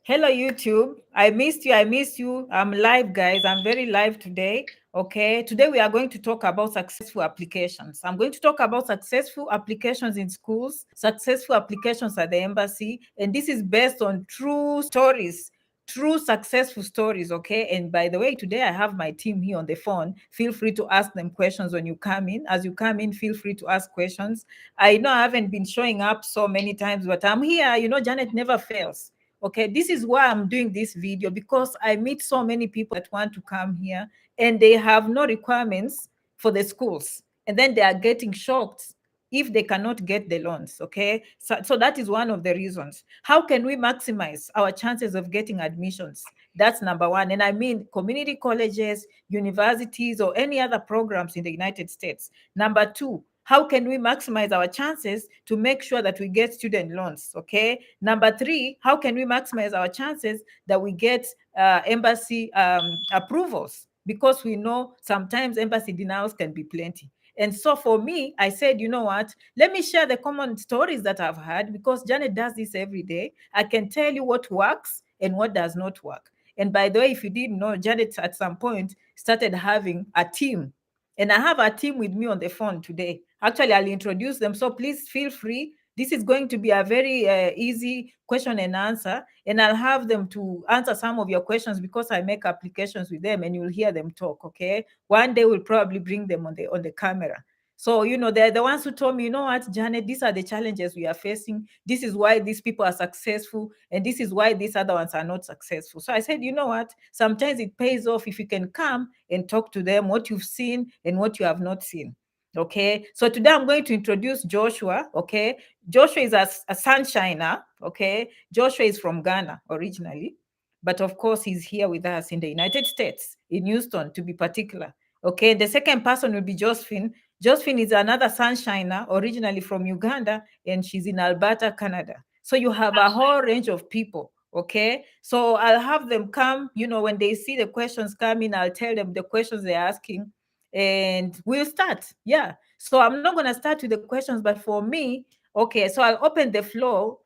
Hello, YouTube. I missed you. I miss you. I'm live, guys. I'm very live today. Okay. Today we are going to talk about successful applications. I'm going to talk about successful applications in schools, successful applications at the embassy, and this is based on true stories. True successful stories, okay? And by the way, today I have my team here on the phone. Feel free to ask them questions when you come in. As you come in, feel free to ask questions. I know I haven't been showing up so many times, but I'm here. Janet never fails. Okay, this is why I'm doing this video, because I meet so many people that want to come here and they have no requirements for the schools, and then they are getting shocked if they cannot get the loans. Okay, so that is one of the reasons. How can we maximize our chances of getting admissions? That's number one. And I mean community colleges, universities, or any other programs in the United States. Number two, how can we maximize our chances to make sure that we get student loans? Okay. Number three, how can we maximize our chances that we get embassy approvals? Because we know sometimes embassy denials can be plenty. And so for me, I said, you know what? Let me share the common stories that I've had, because Janet does this every day. I can tell you what works and what does not work. And by the way, if you didn't know, Janet at some point started having a team, and I have a team with me on the phone today. Actually, I'll introduce them. So please feel free. This is going to be a very easy question and answer. And I'll have them to answer some of your questions because I make applications with them and you'll hear them talk. Okay. One day we'll probably bring them on the camera. So, they're the ones who told me, you know what, Janet, these are the challenges we are facing. This is why these people are successful. And this is why these other ones are not successful. So I said, you know what, sometimes it pays off if you can come and talk to them what you've seen and what you have not seen. Okay. So today I'm going to introduce Joshua. Okay. Joshua is a sunshiner. Okay. Joshua is from Ghana originally, but of course he's here with us in the United States, in Houston to be particular. Okay. The second person will be Josephine. Josephine is another sunshiner, originally from Uganda, and she's in Alberta, Canada. So you have a whole range of people. Okay. So I'll have them come, when they see the questions coming, I'll tell them the questions they're asking and we'll start. Yeah. So I'm not going to start with the questions, but for me, okay, so I'll open the floor.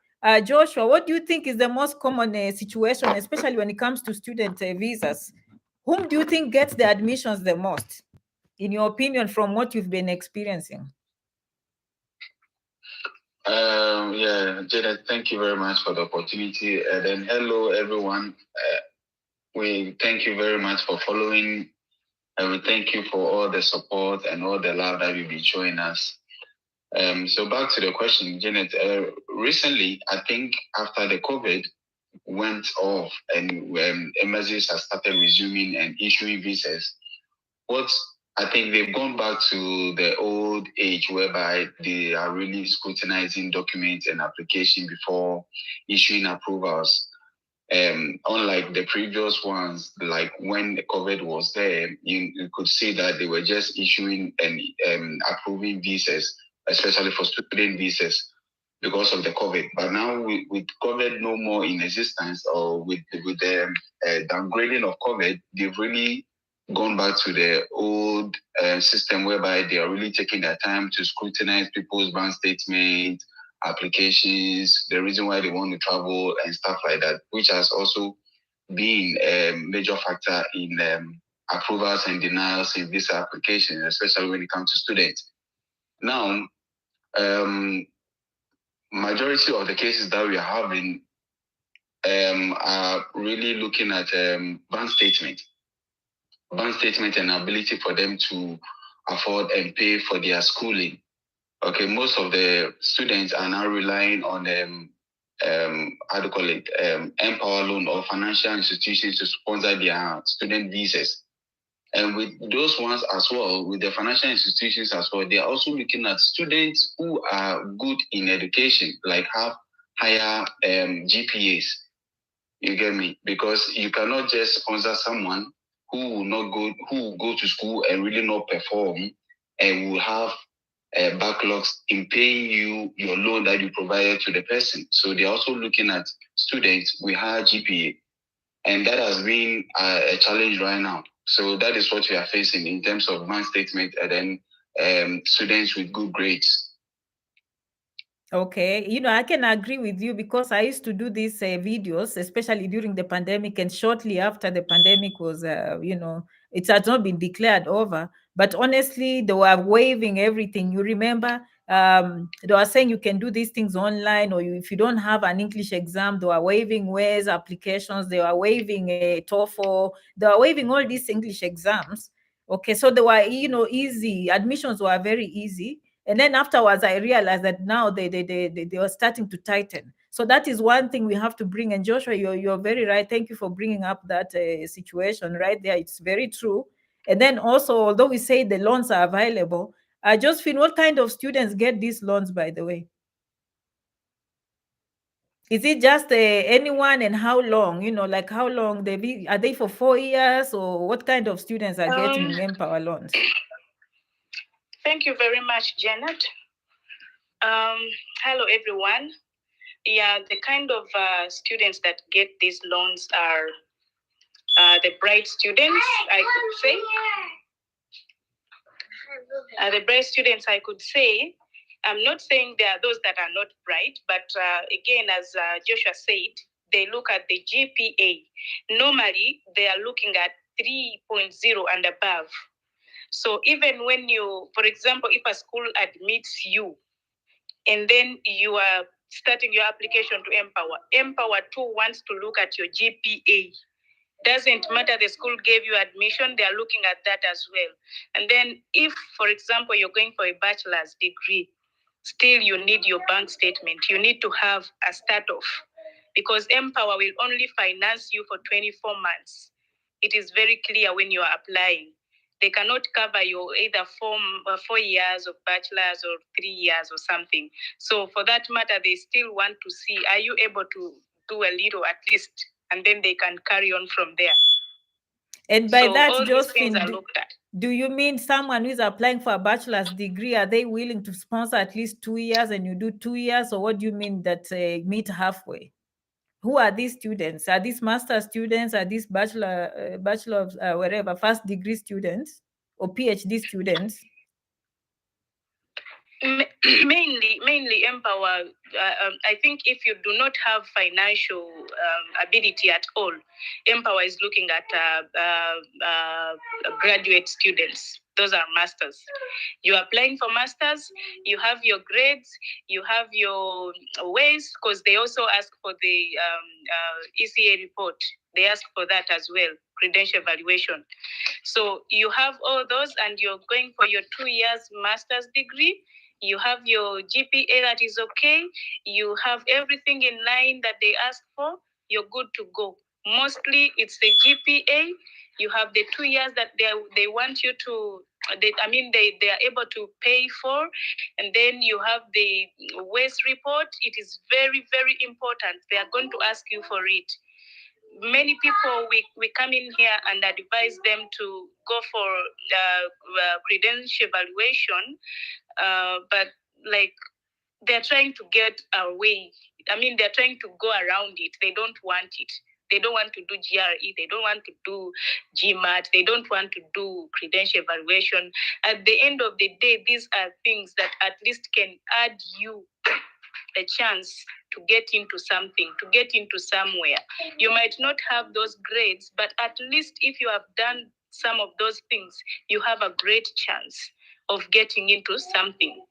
Joshua, what do you think is the most common situation, especially when it comes to student visas? Whom do you think gets the admissions the most, in your opinion, from what you've been experiencing? Yeah, Janet, thank you very much for the opportunity. And then hello, everyone. We thank you very much for following, and we thank you for all the support and all the love that you've been showing us. So back to the question, Janet. Recently, I think after the COVID went off and when embassies have started resuming and issuing visas, what I think they've gone back to the old age whereby they are really scrutinizing documents and application before issuing approvals. Unlike the previous ones, like when the COVID was there, you could see that they were just issuing and approving visas, especially for student visas, because of the COVID. But now with COVID no more in existence, or with the downgrading of COVID, they've really gone back to the old system whereby they are really taking their time to scrutinize people's bank statements, applications, the reason why they want to travel and stuff like that, which has also been a major factor in approvals and denials in visa applications, especially when it comes to students. Now, majority of the cases that we are having are really looking at bank statement and ability for them to afford and pay for their schooling. Okay, most of the students are now relying on how do you call it, Empower Loan or financial institutions to sponsor their student visas. And with those ones as well, with the financial institutions as well, they are also looking at students who are good in education, like have higher GPAs. You get me? Because you cannot just sponsor someone who will go to school and really not perform and will have backlogs in paying you your loan that you provided to the person. So they're also looking at students with higher GPA. And that has been a challenge right now. So that is what we are facing in terms of bank statement and then students with good grades. Okay, I can agree with you because I used to do these videos, especially during the pandemic and shortly after the pandemic was, it has not been declared over. But honestly, they were waiving everything. You remember, they were saying you can do these things online, or if you don't have an English exam, they were waiving WAES applications, they were waiving a TOEFL, they were waiving all these English exams. Okay, so they were, easy. Admissions were very easy. And then afterwards, I realized that now they were starting to tighten. So that is one thing we have to bring. And Joshua, you're very right. Thank you for bringing up that situation right there. It's very true. And then also, although we say the loans are available, I just feel what kind of students get these loans, by the way? Is it just anyone, and how long? Like how long are they for 4 years, or what kind of students are getting Empower loans? Thank you very much, Janet. Hello, everyone. Yeah, the kind of students that get these loans are the bright students, I could say. The bright students, I could say. I'm not saying there are those that are not bright, but again, as Joshua said, they look at the GPA. Normally, they are looking at 3.0 and above. So even when you, for example, if a school admits you, and then you are starting your application to Empower 2 wants to look at your GPA. Doesn't matter the school gave you admission, they are looking at that as well. And then if, for example, you're going for a bachelor's degree, still you need your bank statement. You need to have a start off because Empower will only finance you for 24 months. It is very clear when you are applying. They cannot cover your either 4 years of bachelor's or 3 years or something. So for that matter, they still want to see, are you able to do a little at least? And then they can carry on from there. And by that, Josephine, do you mean someone who is applying for a bachelor's degree, are they willing to sponsor at least 2 years and you do 2 years? Or what do you mean that meet halfway? Who are these students? Are these master students? Are these bachelor of whatever, first degree students or PhD students? Mainly Empower. I think if you do not have financial ability at all, Empower is looking at graduate students. Those are masters. You are applying for masters, you have your grades, you have your ways, because they also ask for the ECA report. They ask for that as well, credential evaluation. So you have all those and you're going for your 2 years master's degree. You have your GPA that is okay. You have everything in line that they ask for. You're good to go. Mostly it's the GPA. You have the 2 years that they want you to, they are able to pay for. And then you have the waste report. It is very, very important. They are going to ask you for it. Many people, we come in here and advise them to go for credential evaluation, but like they're trying to get away. They're trying to go around it. They don't want it. They don't want to do GRE. They don't want to do GMAT. They don't want to do credential evaluation. At the end of the day, these are things that at least can add you a chance to get into something, to get into somewhere. You might not have those grades, but at least if you have done some of those things, you have a great chance of getting into something.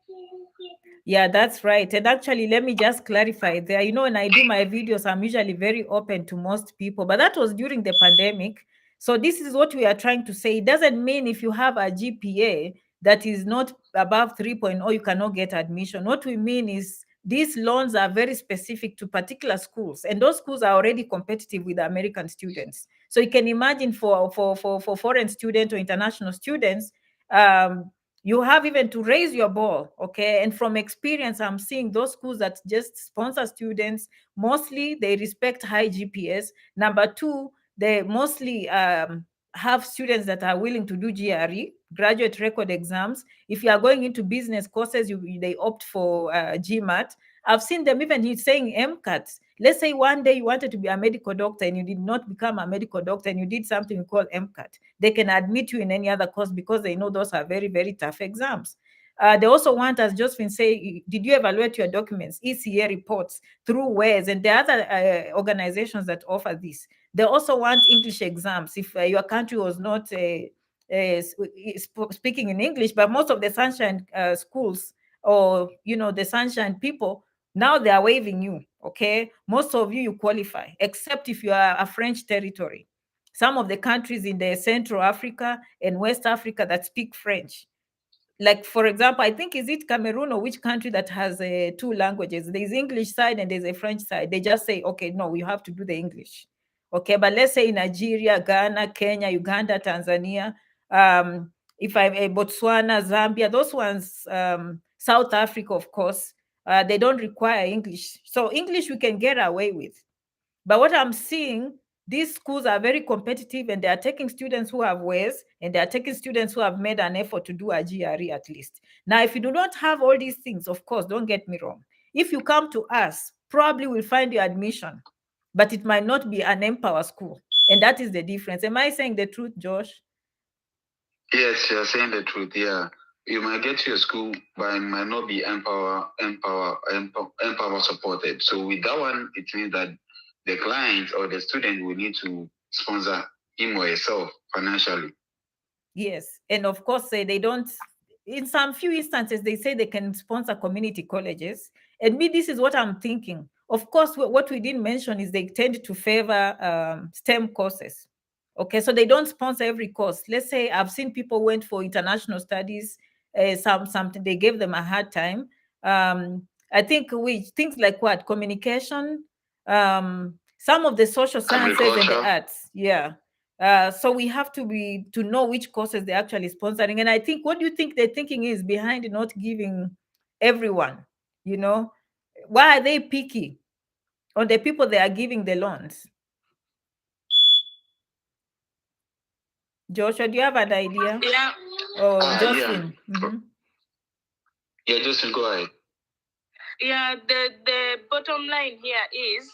Yeah, that's right. And actually, let me just clarify there. When I do my videos, I'm usually very open to most people, but that was during the pandemic. So this is what we are trying to say. It doesn't mean if you have a GPA that is not above 3.0, you cannot get admission. What we mean is these loans are very specific to particular schools, and those schools are already competitive with American students. So you can imagine for foreign students or international students, you have even to raise your ball. Okay, and from experience, I'm seeing those schools that just sponsor students, mostly they respect high GPS. Number two, they mostly have students that are willing to do GRE, graduate record exams. If you are going into business courses, they opt for GMAT. I've seen them even saying MCAT. Let's say one day you wanted to be a medical doctor and you did not become a medical doctor and you did something we call MCAT. They can admit you in any other course because they know those are very, very tough exams. They also want, as Josephine say, did you evaluate your documents, ECA reports through WES and the other organizations that offer this. They also want English exams if your country was not speaking in English, but most of the Sunshine schools or, the Sunshine people, now they are waiving you, okay? Most of you qualify, except if you are a French territory. Some of the countries in the Central Africa and West Africa that speak French, like for example, I think, is it Cameroon or which country that has two languages? There's English side and there's a French side. They just say, okay, no, you have to do the English. Okay, but let's say Nigeria, Ghana, Kenya, Uganda, Tanzania, if I'm Botswana, Zambia, those ones, South Africa, of course, they don't require English. So English we can get away with. But what I'm seeing, these schools are very competitive and they are taking students who have WES and they are taking students who have made an effort to do a GRE at least. Now, if you do not have all these things, of course, don't get me wrong. If you come to us, probably we'll find your admission, but it might not be an Empower school. And that is the difference. Am I saying the truth, Josh? Yes, you're saying the truth. Yeah. You might get to your school, but it might not be Empower supported. So with that one, it means that the client or the student will need to sponsor him or herself financially. Yes. And of course, they don't, in some few instances, they say they can sponsor community colleges. And me, this is what I'm thinking. Of course, what we didn't mention is they tend to favor STEM courses. Okay, so they don't sponsor every course. Let's say I've seen people went for international studies, something they gave them a hard time. I think things like what communication, some of the social sciences and the arts. Yeah. So we have to know which courses they're actually sponsoring. And I think, what do you think their thinking is behind not giving everyone? Why are they picky on the people they are giving the loans? Joshua, do you have an idea? Yeah. Or Jocelyn? Yeah. Mm-hmm. Yeah, Jocelyn, go ahead. Yeah, the bottom line here is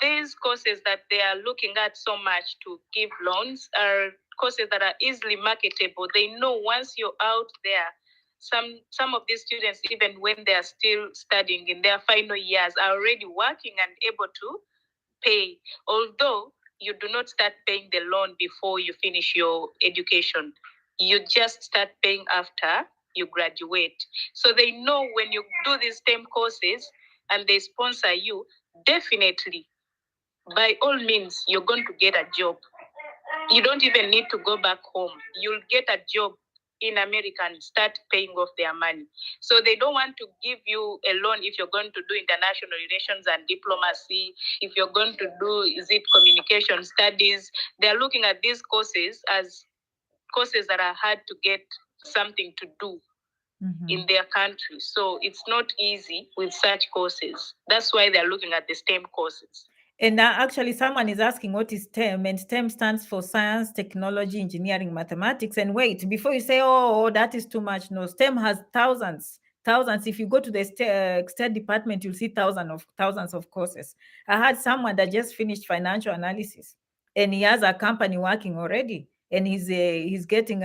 these courses that they are looking at so much to give loans are courses that are easily marketable. They know once you're out there, some of these students, even when they are still studying in their final years, are already working and able to pay. Although you do not start paying the loan before you finish your education, you just start paying after you graduate. So they know when you do these STEM courses and they sponsor you, definitely, by all means, you're going to get a job. You don't even need to go back home. You'll get a job in America and start paying off their money. So they don't want to give you a loan if you're going to do international relations and diplomacy, if you're going to do, is it communication studies? They're looking at these courses as courses that are hard to get something to do in their country. So it's not easy with such courses. That's why they're looking at the STEM courses. And now actually someone is asking what is STEM, and STEM stands for science, technology, engineering, mathematics. And wait, before you say, oh, that is too much. No, STEM has thousands. If you go to the State department, you'll see thousands of courses. I had someone that just finished financial analysis and he has a company working already, and he's getting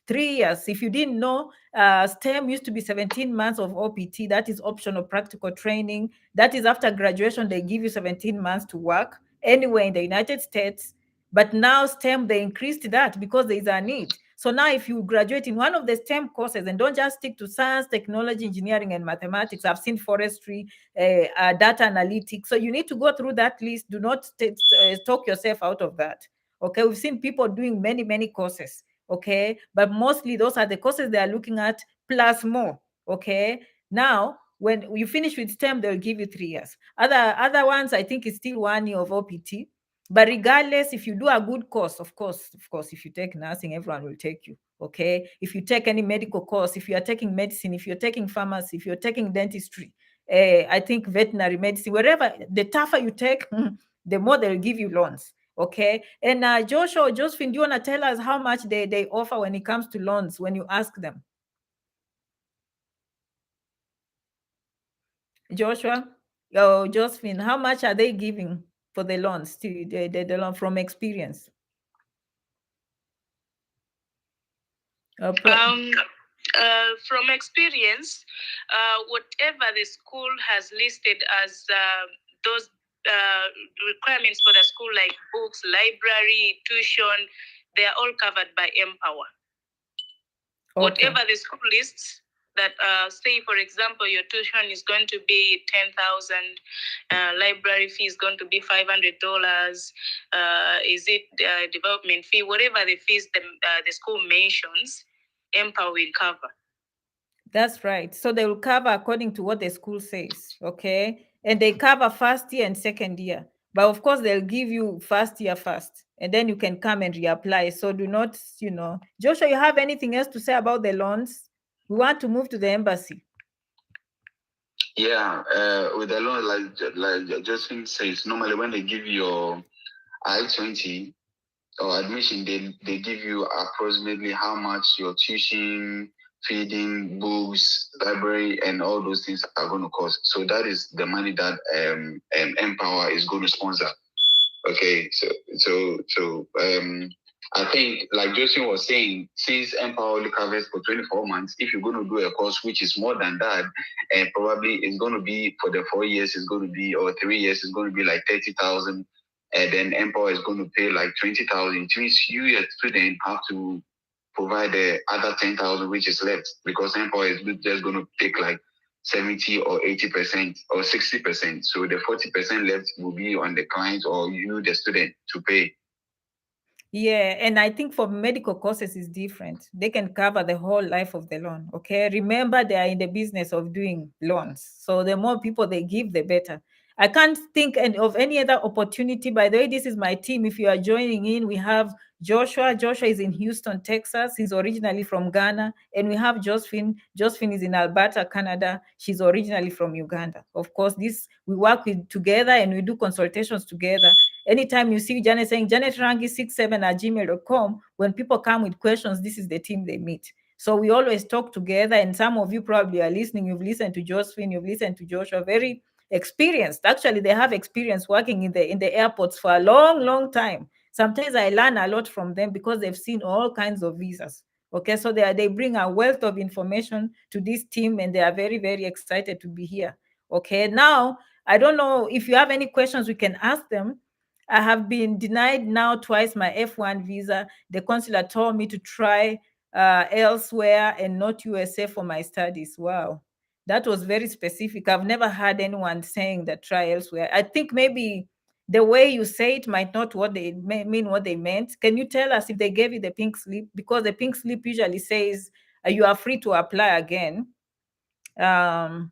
3 years. If you didn't know, STEM used to be 17 months of OPT. That is optional practical training. That is after graduation, they give you 17 months to work anywhere in the United States. But now STEM, they increased that because there is a need. So now if you graduate in one of the STEM courses and don't just stick to science, technology, engineering, and mathematics, I've seen forestry, data analytics. So you need to go through that list. Do not talk yourself out of that. Okay, we've seen people doing many, many courses. Okay, but mostly those are the courses they are looking at plus more. Okay, now when you finish with STEM, they'll give you 3 years. Other ones, I think, is still 1 year of OPT. But regardless, if you do a good course, of course, if you take nursing, everyone will take you. Okay, if you take any medical course, if you are taking medicine, if you're taking pharmacy, if you're taking dentistry, I think veterinary medicine, wherever, the tougher you take, the more they'll give you loans. Okay, and Joshua or Josephine, do you want to tell us how much they offer when it comes to loans when you ask them? Joshua or Josephine, how much are they giving for the loans, to the loan from experience? From experience, whatever the school has listed as those requirements for the school, like books, library, tuition, they are all covered by Empower. Okay. Whatever the school lists, that say, for example, your tuition is going to be 10,000, library fee is going to be $500, is it development fee, whatever the fees the school mentions, Empower will cover. That's right. So they will cover according to what the school says, okay? And they cover first year and second year. But of course, they'll give you first year first, and then you can come and reapply. So do not, Joshua, you have anything else to say about the loans? We want to move to the embassy. Yeah, with the loan, like Josephine says, normally when they give you your I-20 or admission, they give you approximately how much your tuition, feeding, books, library, and all those things are going to cost. So that is the money that Empower is going to sponsor. Okay, so I think, like Josephine was saying, since Empower only covers for 24 months, if you're going to do a course which is more than that, and probably it's going to be for the 4 years, it's going to be, or 3 years, it's going to be like 30,000, and then Empower is going to pay like 20,000. It means you, as a student, have to provide the other 10,000 which is left, because Empower is just going to take like 70 or 80% or 60%. So the 40% left will be on the client or you, the student, to pay. Yeah, and I think for medical courses is different. They can cover the whole life of the loan. Okay. Remember, they are in the business of doing loans. So the more people they give, the better. I can't think of any other opportunity. By the way, this is my team. If you are joining in, we have Joshua. Joshua is in Houston, Texas. He's originally from Ghana. And we have Josephine. Josephine is in Alberta, Canada. She's originally from Uganda. Of course, we work together and we do consultations together. Anytime you see Janet saying janetrangi67@gmail.com, when people come with questions, this is the team they meet. So we always talk together. And some of you probably are listening. You've listened to Josephine, you've listened to Joshua, very experienced. Actually, they have experience working in the airports for a long, long time. Sometimes I learn a lot from them because they've seen all kinds of visas. Okay, so they bring a wealth of information to this team, and they are very, very excited to be here. Okay, now I don't know if you have any questions, we can ask them. I have been denied now twice my F1 visa. The consular told me to try elsewhere and not USA for my studies. Wow, that was very specific. I've never heard anyone saying that try elsewhere. I think maybe the way you say it might not mean what they meant. Can you tell us if they gave you the pink slip? Because the pink slip usually says you are free to apply again. So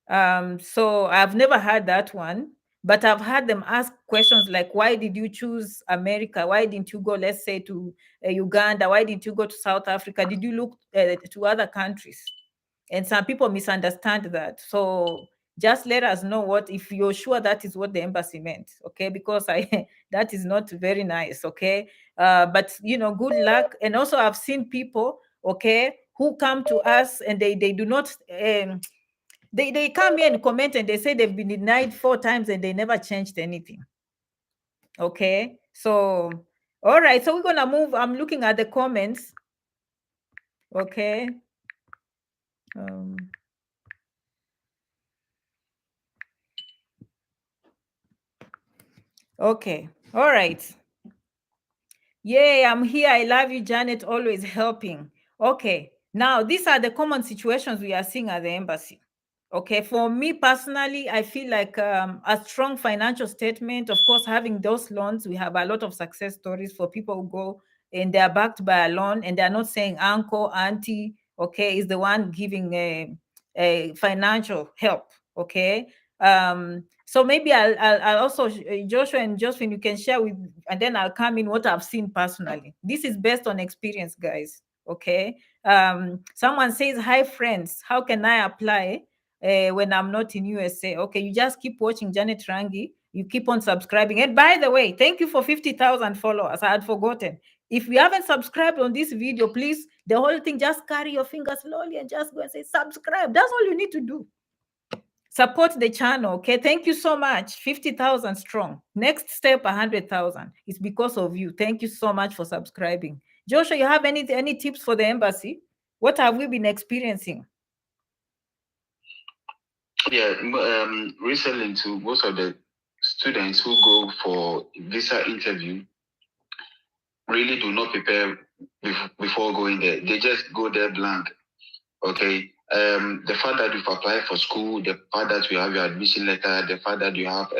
I've never had that one, but I've had them ask questions like, why did you choose America? Why didn't you go, let's say, to Uganda? Why didn't you go to South Africa? Did you look to other countries? And some people misunderstand that. So just let us know if you're sure that is what the embassy meant, okay? Because that is not very nice, okay? But good luck. And also I've seen people, okay, who come to us and they do not they come here and comment and they say they've been denied 4 times and they never changed anything. Okay, so all right, so we're gonna move. I'm looking at the comments. Okay. Okay, all right. Yay, I'm here. I love you, Janet, always helping. Okay, now these are the common situations we are seeing at the embassy. Okay, for me personally, I feel like a strong financial statement. Of course, having those loans, we have a lot of success stories for people who go and they are backed by a loan and they're not saying uncle, auntie, okay, is the one giving a financial help. Okay. So maybe I'll also, Joshua and Josephine, you can share with, and then I'll come in what I've seen personally. This is based on experience, guys. Okay. Someone says, hi friends, how can I apply when I'm not in USA? Okay, you just keep watching Janet Rangi. You keep on subscribing. And by the way, thank you for 50,000 followers. I had forgotten. If you haven't subscribed on this video, please, the whole thing, just carry your finger slowly and just go and say subscribe. That's all you need to do. Support the channel, okay? Thank you so much. 50,000 strong. Next step, 100,000. It's because of you. Thank you so much for subscribing. Joshua, you have any tips for the embassy? What have we been experiencing? Yeah, recently to most of the students who go for visa interview really do not prepare before going there. They just go there blank. Okay. The fact that you've applied for school, the fact that you have your admission letter, the fact that you have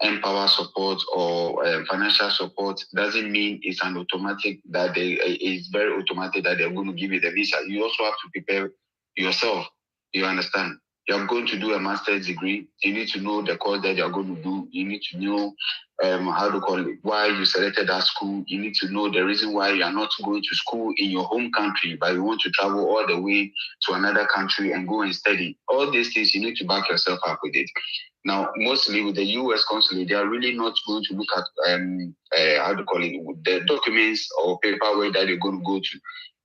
Empower support or financial support doesn't mean it's an automatic that it's very automatic that they're going to give you the visa. You also have to prepare yourself. You understand? You're going to do a master's degree. You need to know the course that you're going to do. You need to know how to call it, why you selected that school. You need to know the reason why you are not going to school in your home country, but you want to travel all the way to another country and go and study. All these things, you need to back yourself up with it. Now, mostly with the U.S. consulate, they are really not going to look at how to call it, the documents or paperwork that you're going to go to.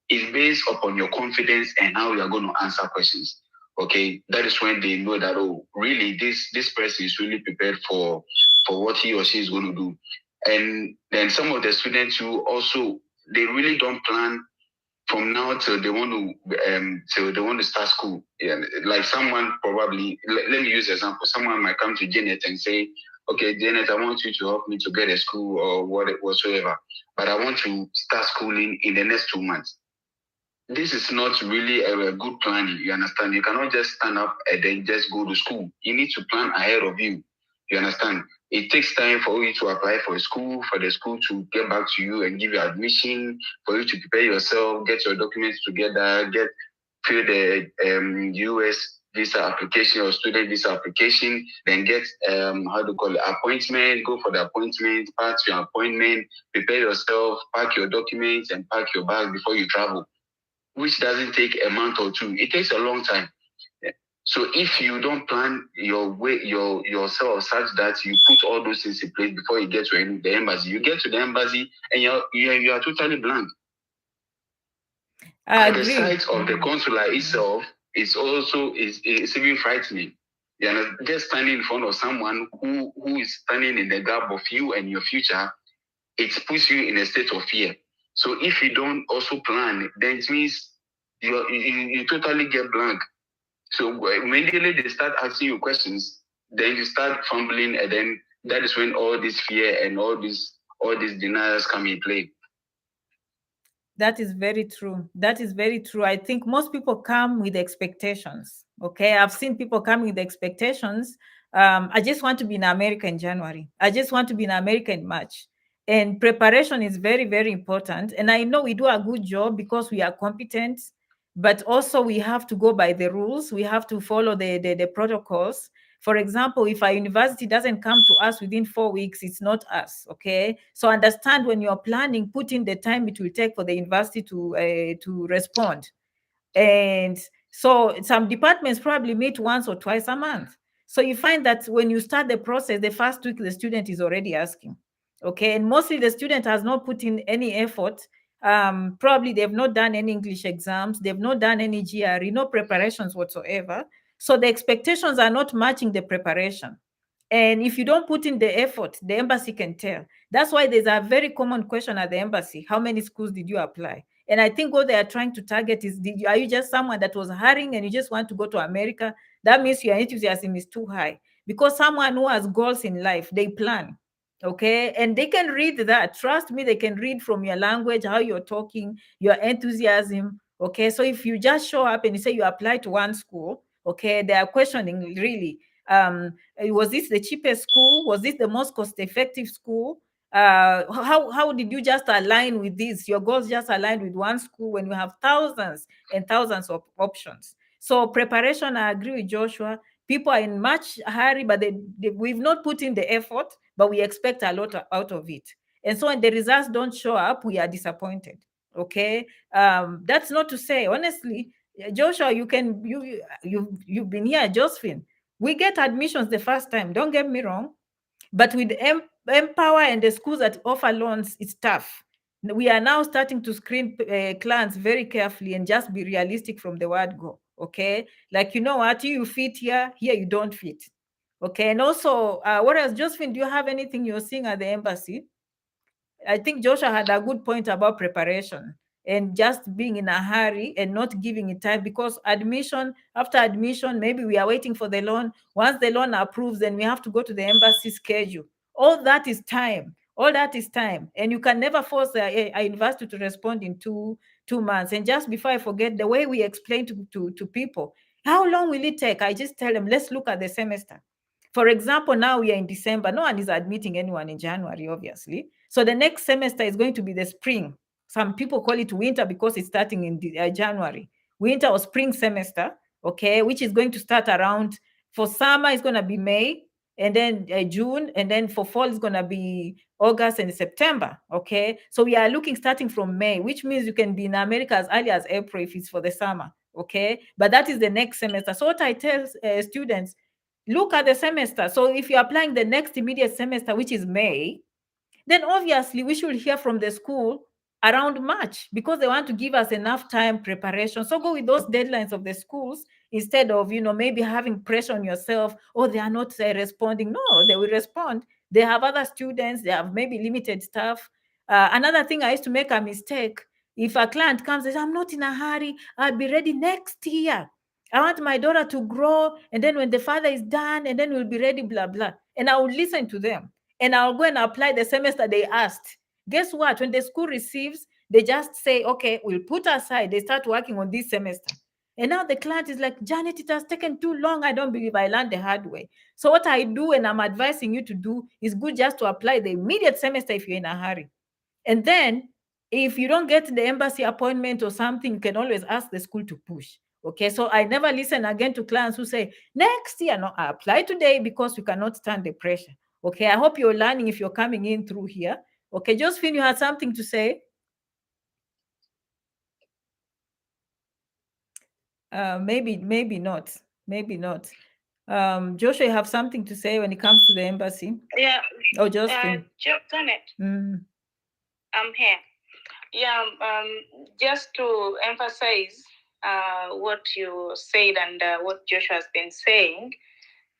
It's based upon your confidence and how you are going to answer questions. Okay, that is when they know that, oh, really, this person is really prepared for what he or she is going to do. And then some of the students who also, they really don't plan from now till they want to start school. Yeah, like someone probably, let me use an example. Someone might come to Janet and say, okay, Janet, I want you to help me to get a school or whatsoever, but I want to start schooling in the next 2 months. This is not really a good planning. You understand? You cannot just stand up and then just go to school. You need to plan ahead of you. You understand? It takes time for you to apply for a school, for the school to get back to you and give you admission, for you to prepare yourself, get your documents together, fill the US visa application or student visa application, then get appointment, go for the appointment, pass your appointment, prepare yourself, pack your documents and pack your bag before you travel, which doesn't take a month or two. It takes a long time. So if you don't plan yourself such that you put all those things in place before you get to the embassy, you get to the embassy and you are totally blank. At the sight of the consular itself, it's even frightening. You know, just standing in front of someone who is standing in the gap of you and your future, it puts you in a state of fear. So if you don't also plan, then it means you totally get blank. So immediately they start asking you questions, then you start fumbling, and then that is when all this fear and all these denials come in play. That is very true. That is very true. I think most people come with expectations. Okay. I've seen people come with expectations. I just want to be in America in January. I just want to be in America in March. And preparation is very, very important. And I know we do a good job because we are competent, but also we have to go by the rules. We have to follow the protocols. For example, if our university doesn't come to us within 4 weeks, it's not us. Okay. So understand when you're planning, put in the time it will take for the university to respond. And so some departments probably meet once or twice a month. So you find that when you start the process, the first week the student is already asking. Okay. And mostly the student has not put in any effort. Probably they've not done any English exams, they've not done any GRE, no preparations whatsoever. So the expectations are not matching the preparation. And if you don't put in the effort, the embassy can tell. That's why there's a very common question at the embassy: how many schools did you apply? And I think what they are trying to target is, are you just someone that was hurrying and you just want to go to America? That means your enthusiasm is too high. Because someone who has goals in life, they plan. Okay. And they can read that. Trust me, they can read from your language, how you're talking, your enthusiasm. Okay. So if you just show up and you say you apply to one school, okay, they are questioning really. Was this the cheapest school? Was this the most cost-effective school? How did you just align with this? Your goals just aligned with one school when you have thousands and thousands of options. So preparation, I agree with Joshua. People are in much hurry, but we've not put in the effort, but we expect a lot out of it. And so when the results don't show up, we are disappointed. Okay. That's not to say, honestly, Joshua, you've been here, Josephine. We get admissions the first time, don't get me wrong, but with Empower and the schools that offer loans, it's tough. We are now starting to screen clients very carefully and just be realistic from the word go. Okay, like, you know what, you fit here you don't fit. Okay. And also, what else, Josephine? Do you have anything you're seeing at the embassy? I think Joshua had a good point about preparation. and just being in a hurry and not giving it time, because after admission, maybe we are waiting for the loan. Once the loan approves, then we have to go to the embassy schedule. All that is time. All that is time. And you can never force a university to respond in 2 months. And just before I forget, the way we explain to people, how long will it take? I just tell them, let's look at the semester. For example, now we are in December. No one is admitting anyone in January, obviously. So the next semester is going to be the spring. Some people call it winter because it's starting in January. Winter or spring semester, okay, which is going to start around, for summer, it's going to be May, and then June, and then for fall, it's going to be August and September, okay? So we are looking starting from May, which means you can be in America as early as April if it's for the summer, okay? But that is the next semester. So what I tell students, look at the semester. So if you're applying the next immediate semester, which is May, then obviously we should hear from the school around March, because they want to give us enough time preparation. So go with those deadlines of the schools instead of, maybe having pressure on yourself. Oh, they are not responding. No, they will respond. They have other students. They have maybe limited staff. Another thing, I used to make a mistake. If a client comes and says, I'm not in a hurry, I'll be ready next year. I want my daughter to grow, and then when the father is done, and then we'll be ready, blah, blah. And I would listen to them, and I'll go and apply the semester they asked. Guess what? When the school receives, they just say, okay, we'll put aside. They start working on this semester. And now the client is like, Janet, it has taken too long. I don't believe I learned the hard way. So what I do, and I'm advising you to do, is good just to apply the immediate semester if you're in a hurry. And then if you don't get the embassy appointment or something, you can always ask the school to push. Okay, so I never listen again to clients who say, next year. No, I apply today because you cannot stand the pressure. Okay, I hope you're learning if you're coming in through here. Okay, Josephine, you had something to say? Maybe not. Maybe not. Joshua, you have something to say when it comes to the embassy? Yeah. Oh, Josephine. Janet, I'm here. Yeah, just to emphasize what you said and what Joshua has been saying,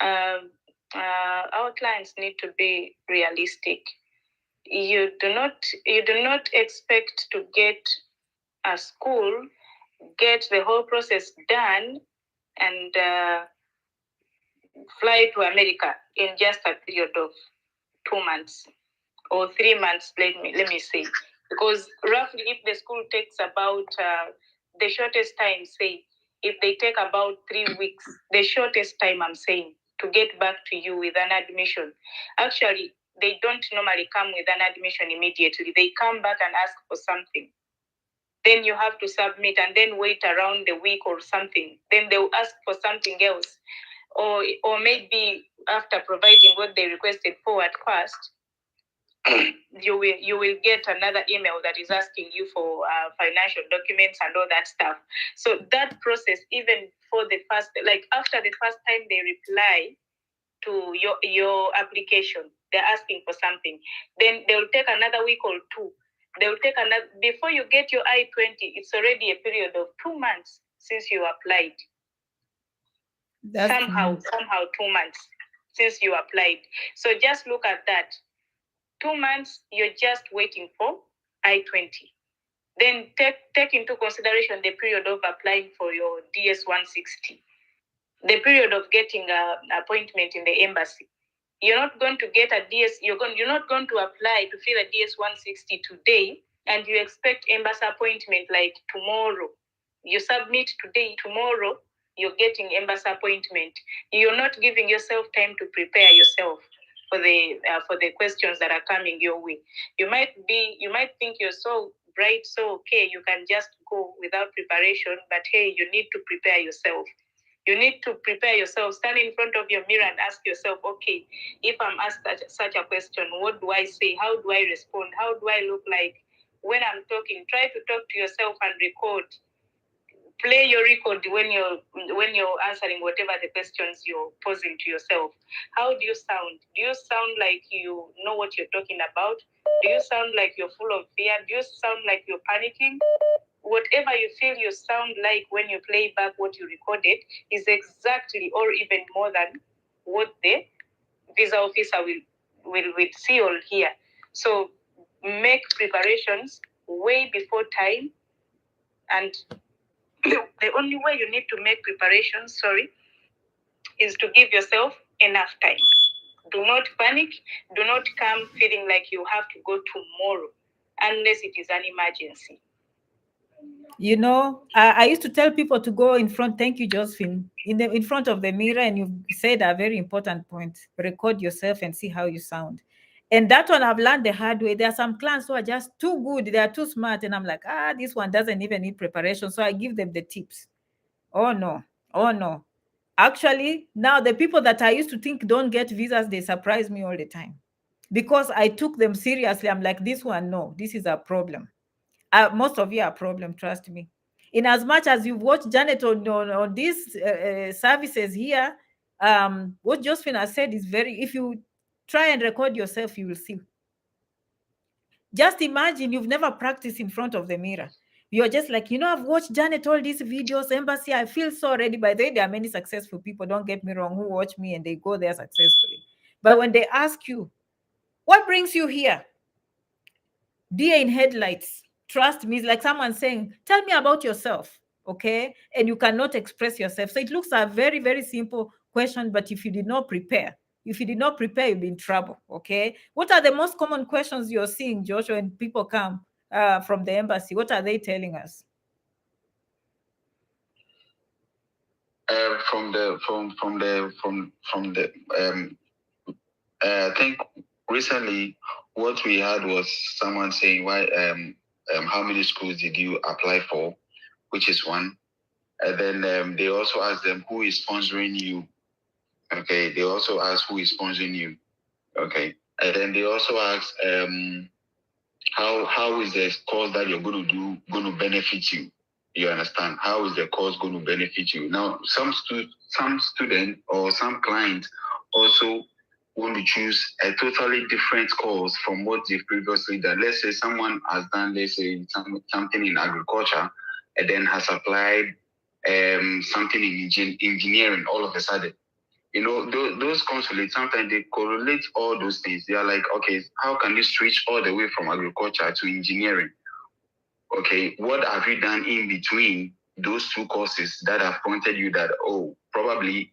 our clients need to be realistic. You do not expect to get a school, get the whole process done, and fly to America in just a period of 2 months or 3 months. Let me say, because roughly, if the school takes about the shortest time, say if they take about 3 weeks, the shortest time I'm saying, to get back to you with an admission. Actually, they don't normally come with an admission immediately. They come back and ask for something. Then you have to submit and then wait around a week or something. Then they'll ask for something else. Or maybe after providing what they requested for at first, you will get another email that is asking you for financial documents and all that stuff. So that process, even for the first, like after the first time they reply to your application, they're asking for something, then they'll take another week or two. They'll take another, before you get your I-20, it's already a period of 2 months since you applied. Somehow 2 months since you applied. So just look at that. 2 months, you're just waiting for I-20. Then take into consideration the period of applying for your DS-160, the period of getting an appointment in the embassy. You're not going to get a DS, you're not going to apply to fill a DS-160 today, and you expect embassy appointment like tomorrow. You submit today, tomorrow, you're getting embassy appointment. You're not giving yourself time to prepare yourself for the questions that are coming your way. You might think you're so bright, so okay, you can just go without preparation, but hey, you need to prepare yourself. You need to prepare yourself. Stand in front of your mirror and ask yourself, okay, if I'm asked such a question, what do I say? How do I respond? How do I look like when I'm talking? Try to talk to yourself and record. Play your record when you're answering whatever the questions you're posing to yourself. How do you sound? Do you sound like you know what you're talking about? Do you sound like you're full of fear? Do you sound like you're panicking? Whatever you feel you sound like when you play back what you recorded is exactly or even more than what the visa officer will see or hear. So make preparations way before time. And the only way you need to make preparations, is to give yourself enough time. Do not panic. Do not come feeling like you have to go tomorrow unless it is an emergency. You know, I used to tell people to go in front. Thank you, Josephine. In front of the mirror, and you said a very important point. Record yourself and see how you sound. And that one I've learned the hard way. There are some clients who are just too good. They are too smart. And I'm like, this one doesn't even need preparation. So I give them the tips. Oh, no. Oh, no. Actually, now the people that I used to think don't get visas, they surprise me all the time because I took them seriously. I'm like, this one, no, this is a problem. Most of you are a problem, trust me. In as much as you've watched Janet on these services here, what Josephine has said is very, if you try and record yourself, you will see. Just imagine you've never practiced in front of the mirror. You're just like, I've watched Janet all these videos, embassy. I feel so ready. By the way, there are many successful people, don't get me wrong, who watch me and they go there successfully. But when they ask you, what brings you here? Deer in headlights. Trust me, it's like someone saying, tell me about yourself, okay? And you cannot express yourself. So it looks a very, very simple question, but if you did not prepare, you'll be in trouble, okay? What are the most common questions you're seeing, Joshua, when people come from the embassy? What are they telling us? I think recently what we had was someone saying, why how many schools did you apply for, which is one. And then they also ask them, who is sponsoring you? Okay, they also ask who is sponsoring you. Okay, and then they also ask how is the course that you're going to do going to benefit you? You understand? How is the course going to benefit you? Now, some student or some client also want to choose a totally different course from what they've previously done. Let's say someone has done, let's say, something in agriculture and then has applied something in engineering all of a sudden. Those consulates, sometimes they correlate all those things. They are like, okay, how can you switch all the way from agriculture to engineering? Okay, what have you done in between those two courses that have pointed you that, probably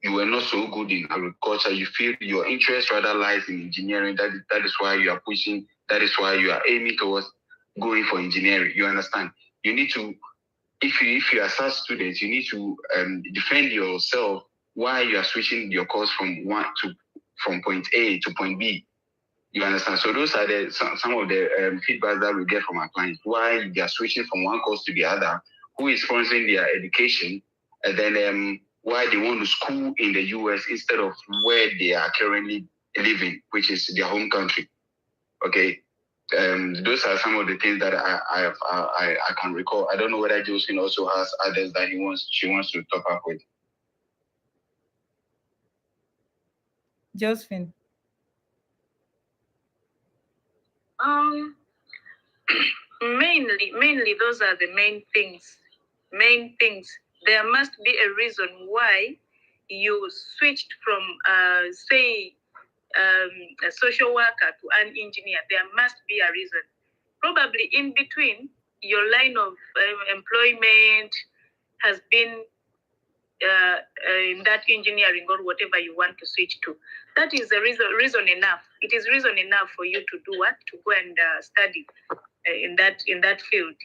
you were not so good in agriculture. You feel your interest rather lies in engineering. That is why you are pushing. That is why you are aiming towards going for engineering. You understand? You need to, if you are such students, you need to defend yourself why you are switching your course from point A to point B. You understand? So those are some of the feedback that we get from our clients. Why they are switching from one course to the other, who is sponsoring their education, and then why they want to school in the US instead of where they are currently living, which is their home country. Okay. Those are some of the things that I can recall. I don't know whether Josephine also has others that she wants to top up with. Josephine. Mainly those are the main things. There must be a reason why you switched from say a social worker to an engineer. There must be a reason. Probably in between, your line of employment has been in that engineering or whatever you want to switch to. That is the reason enough. It is reason enough for you to do what? To go and study in that field.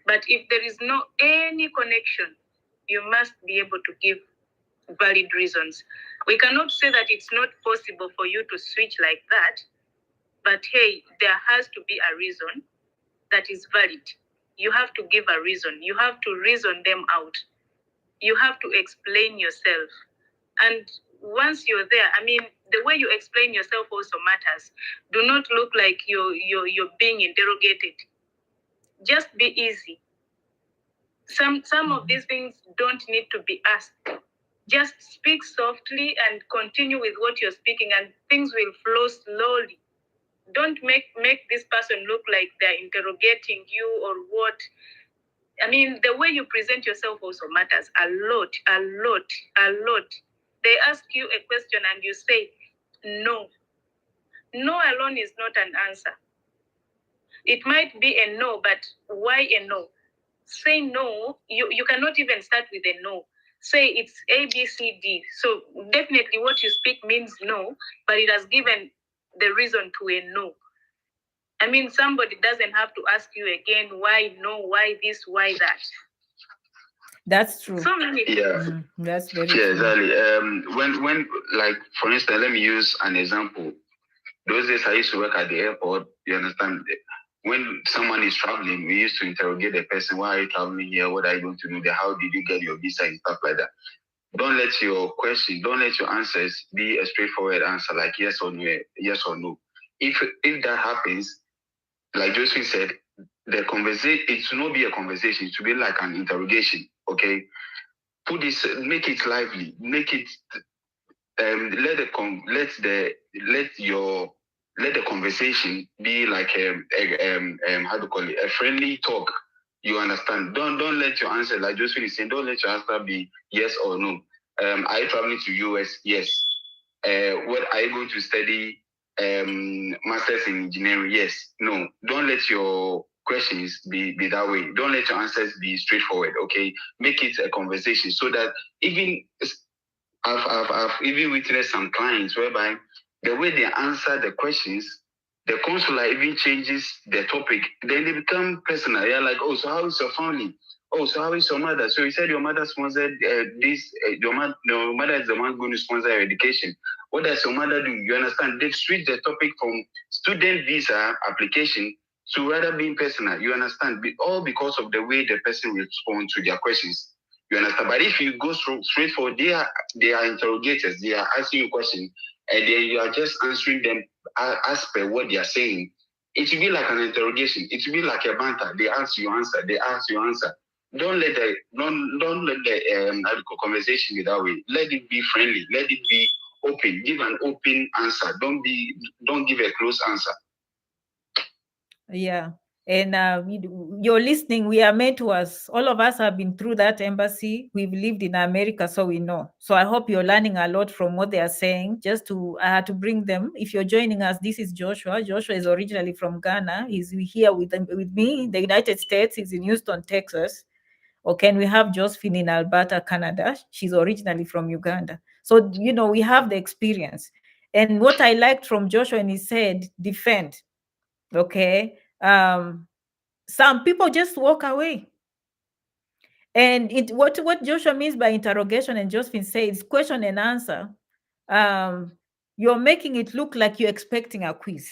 But if there is no any connection, you must be able to give valid reasons. We cannot say that it's not possible for you to switch like that, but hey, there has to be a reason that is valid. You have to give a reason. You have to reason them out. You have to explain yourself. And once you're there, I mean, the way you explain yourself also matters. Do not look like you're being interrogated. Just be easy. Some of these things don't need to be asked. Just speak softly and continue with what you're speaking, and things will flow slowly. Don't make this person look like they're interrogating you or what. I mean, the way you present yourself also matters a lot. They ask you a question and you say, no. No alone is not an answer. It might be a no, but why a no? say no. You cannot even start with a no. Say it's A, B, C, D. So definitely what you speak means no, but it has given the reason to a no. I mean, somebody doesn't have to ask you again, why no, why this, why that. That's true. So many things. Yeah. That's very Yeah, true. exactly. When like for instance, let me use an example. Those days I used to work at the airport. You understand? When someone is traveling, we used to interrogate the person. Why are you traveling here? What are you going to do there? How did you get your visa and stuff like that? Don't let your question, don't let your answers be a straightforward answer like yes or no, yes or no. If that happens, like Josephine said, the conversation, it should not be a conversation, it should be like an interrogation. Okay. Put this, make it lively, make it let the conversation be like how to call it, a friendly talk. You understand? Don't let your answer, like Josephine is saying, don't let your answer be yes or no. Are you traveling to US? Yes. What are you going to study? Masters in engineering? Yes. No. Don't let your questions be that way. Don't let your answers be straightforward. Okay. Make it a conversation so that even I've even witnessed some clients whereby the way they answer the questions, the consular even changes the topic. Then they become personal. They're like, oh, so how is your family? Oh, so how is your mother? So you said your mother sponsored this. Your mother is the one going to sponsor your education. What does your mother do? You understand? They've switched the topic from student visa application to rather being personal. You understand? All because of the way the person responds to their questions. You understand? But if you go straight forward, they are interrogators. They are asking you questions, and then you are just answering them as per what they are saying. It will be like an interrogation. It will be like a banter. They ask you answer. They ask you answer. Don't let the conversation be that way. Let it be friendly. Let it be open. Give an open answer. Don't give a closed answer. Yeah. And you're listening, we are mentors. All of us have been through that embassy. We've lived in America, so we know. So I hope you're learning a lot from what they are saying. I had to bring them. If you're joining us, this is Joshua. Joshua is originally from Ghana. He's here with me in the United States. He's in Houston, Texas. Okay, and we have Josephine in Alberta, Canada. She's originally from Uganda. So, we have the experience. And what I liked from Joshua, and he said, defend. Okay. Some people just walk away. And what Joshua means by interrogation, and Josephine says question and answer, you're making it look like you're expecting a quiz.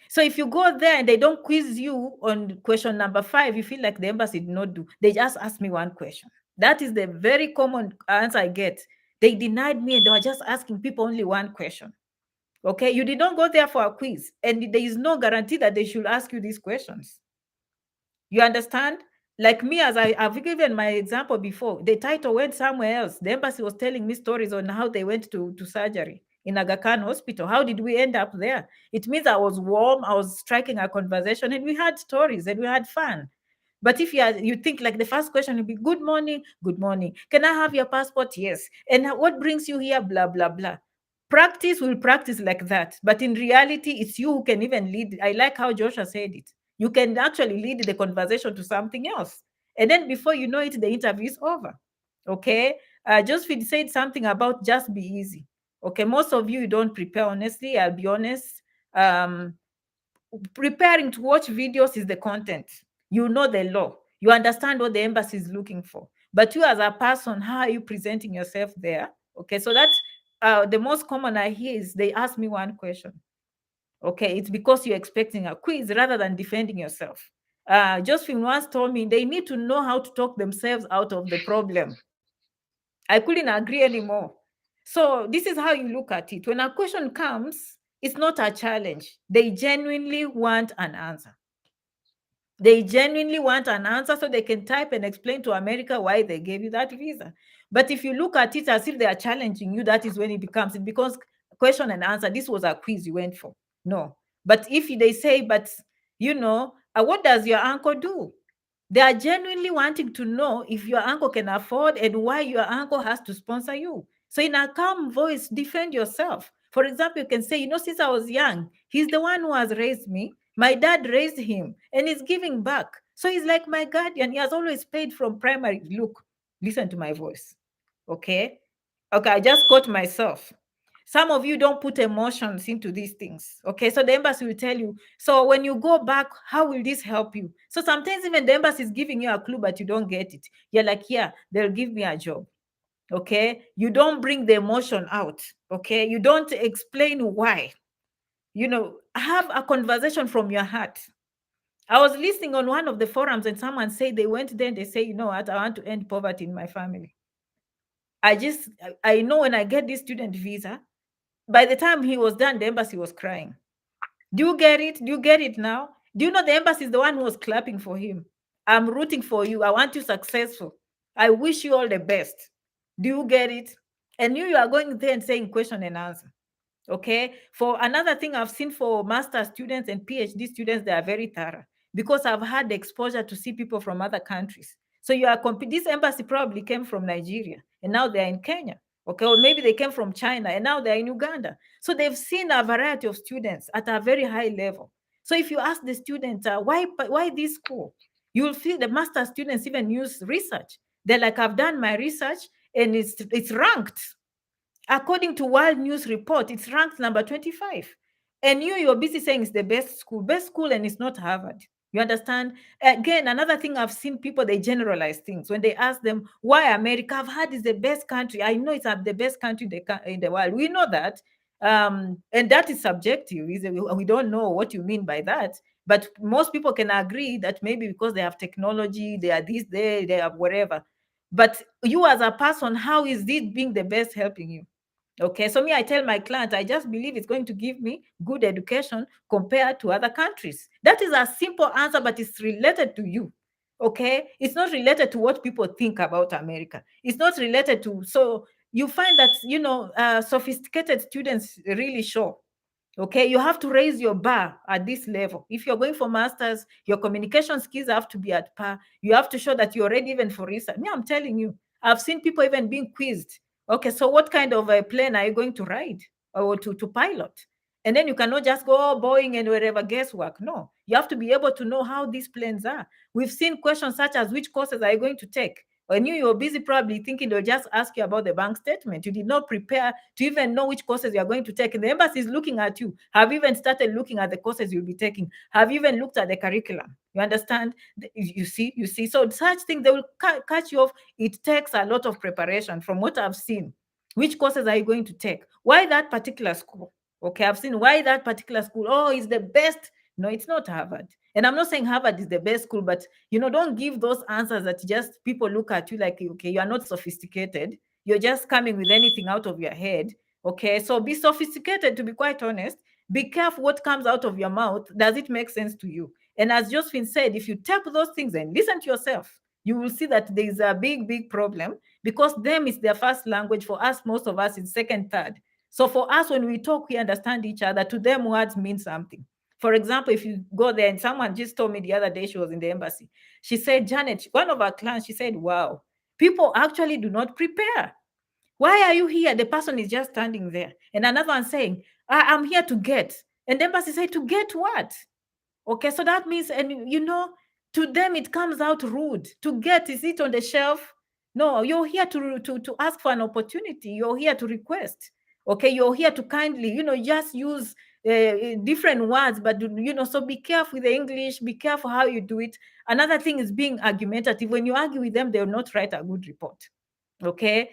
So if you go there and they don't quiz you on question number 5, you feel like the embassy did not do. They just asked me one question. That is the very common answer I get. They denied me and they were just asking people only one question. Okay, you did not go there for a quiz, and there is no guarantee that they should ask you these questions. You understand? Like me, as I've given my example before, the title went somewhere else. The embassy was telling me stories on how they went to surgery in Aga Khan Hospital. How did we end up there? It means I was warm, I was striking a conversation, and we had stories and we had fun. But if you think like the first question will be, good morning, good morning. Can I have your passport? Yes. And what brings you here? Blah, blah, blah. Practice will practice like that. But in reality, it's you who can even lead. I like how Joshua said it. You can actually lead the conversation to something else. And then before you know it, the interview is over. Okay. Josephine said something about just be easy. Okay. Most of you don't prepare, honestly. I'll be honest. Preparing to watch videos is the content. You know the law. You understand what the embassy is looking for. But you as a person, how are you presenting yourself there? Okay. So that's the most common I hear is they ask me one question. Okay, it's because you're expecting a quiz rather than defending yourself. Josephine once told me they need to know how to talk themselves out of the problem. I couldn't agree anymore. So this is how you look at it. When a question comes, it's not a challenge. They genuinely want an answer. They genuinely want an answer so they can type and explain to America why they gave you that visa. But if you look at it as if they are challenging you, that is when it becomes question and answer. This was a quiz you went for. No. But if they say, but what does your uncle do? They are genuinely wanting to know if your uncle can afford and why your uncle has to sponsor you. So in a calm voice, defend yourself. For example, you can say, since I was young, he's the one who has raised me. My dad raised him and he's giving back. So he's like my guardian. He has always paid from primary. Look, listen to my voice. Okay. Okay, I just caught myself. Some of you don't put emotions into these things. Okay, so the embassy will tell you. So when you go back, how will this help you? So sometimes even the embassy is giving you a clue, but you don't get it. You're like, yeah, they'll give me a job. Okay, you don't bring the emotion out. Okay, you don't explain why. Have a conversation from your heart. I was listening on one of the forums and someone said they went there and they say, you know what, I want to end poverty in my family. I know when I get this student visa, by the time he was done, the embassy was crying. Do you get it? Do you get it now? Do you know the embassy is the one who was clapping for him? I'm rooting for you. I want you successful. I wish you all the best. Do you get it? And you are going there and saying question and answer. Okay. For another thing I've seen for master students and PhD students, they are very thorough because I've had the exposure to see people from other countries. So this embassy probably came from Nigeria and now they're in Kenya. Okay, or maybe they came from China and now they're in Uganda. So they've seen a variety of students at a very high level. So if you ask the students, why this school? You'll see the master students even use research. They're like, I've done my research and it's ranked. According to World News Report, it's ranked number 25. And you're busy saying it's the best school, and it's not Harvard. You understand? Again, another thing I've seen people, they generalize things. When they ask them, why America? I've heard it's the best country. I know it's the best country in the world. We know that. And that is subjective. We don't know what you mean by that. But most people can agree that maybe because they have technology, they are this, they have whatever. But you as a person, how is this being the best helping you? Okay, so I tell my client, I just believe it's going to give me good education compared to other countries. That is a simple answer, but it's related to you. Okay, it's not related to what people think about America. It's not related to, so you find that, sophisticated students really show. Okay, you have to raise your bar at this level. If you're going for masters, your communication skills have to be at par. You have to show that you're ready even for research. I'm telling you, I've seen people even being quizzed. Okay, so what kind of a plane are you going to ride or to pilot? And then you cannot just go Boeing and wherever guesswork. No, you have to be able to know how these planes are. We've seen questions such as which courses are you going to take? When you're busy probably thinking they'll just ask you about the bank statement. You did not prepare to even know which courses you're going to take. And the embassy is looking at you. Have you even started looking at the courses you'll be taking? Have you even looked at the curriculum? You understand? You see. So such things, they will catch you off. It takes a lot of preparation from what I've seen. Which courses are you going to take? Why that particular school? Okay, I've seen why that particular school. Oh, it's the best. No, it's not Harvard. And I'm not saying Harvard is the best school, but don't give those answers that just people look at you like, okay, you are not sophisticated. You're just coming with anything out of your head. Okay, so be sophisticated, to be quite honest. Be careful what comes out of your mouth. Does it make sense to you? And as Josephine said, if you tap those things and listen to yourself, you will see that there is a big problem because them is their first language. For us, most of us, is second, third. So for us, when we talk, we understand each other. To them, words mean something. For example, if you go there, and someone just told me the other day, she was in the embassy. She said, Janet, one of our clients, she said, wow, people actually do not prepare. Why are you here? The person is just standing there. And another one saying, I'm here to get. And the embassy said, to get what? Okay, so that means, and to them it comes out rude. To get, is it on the shelf? No, you're here to ask for an opportunity. You're here to request. Okay, you're here to kindly, just use different words, but so be careful with the English. Be careful how you do it. Another thing is being argumentative. When you argue with them, they'll not write a good report. Okay,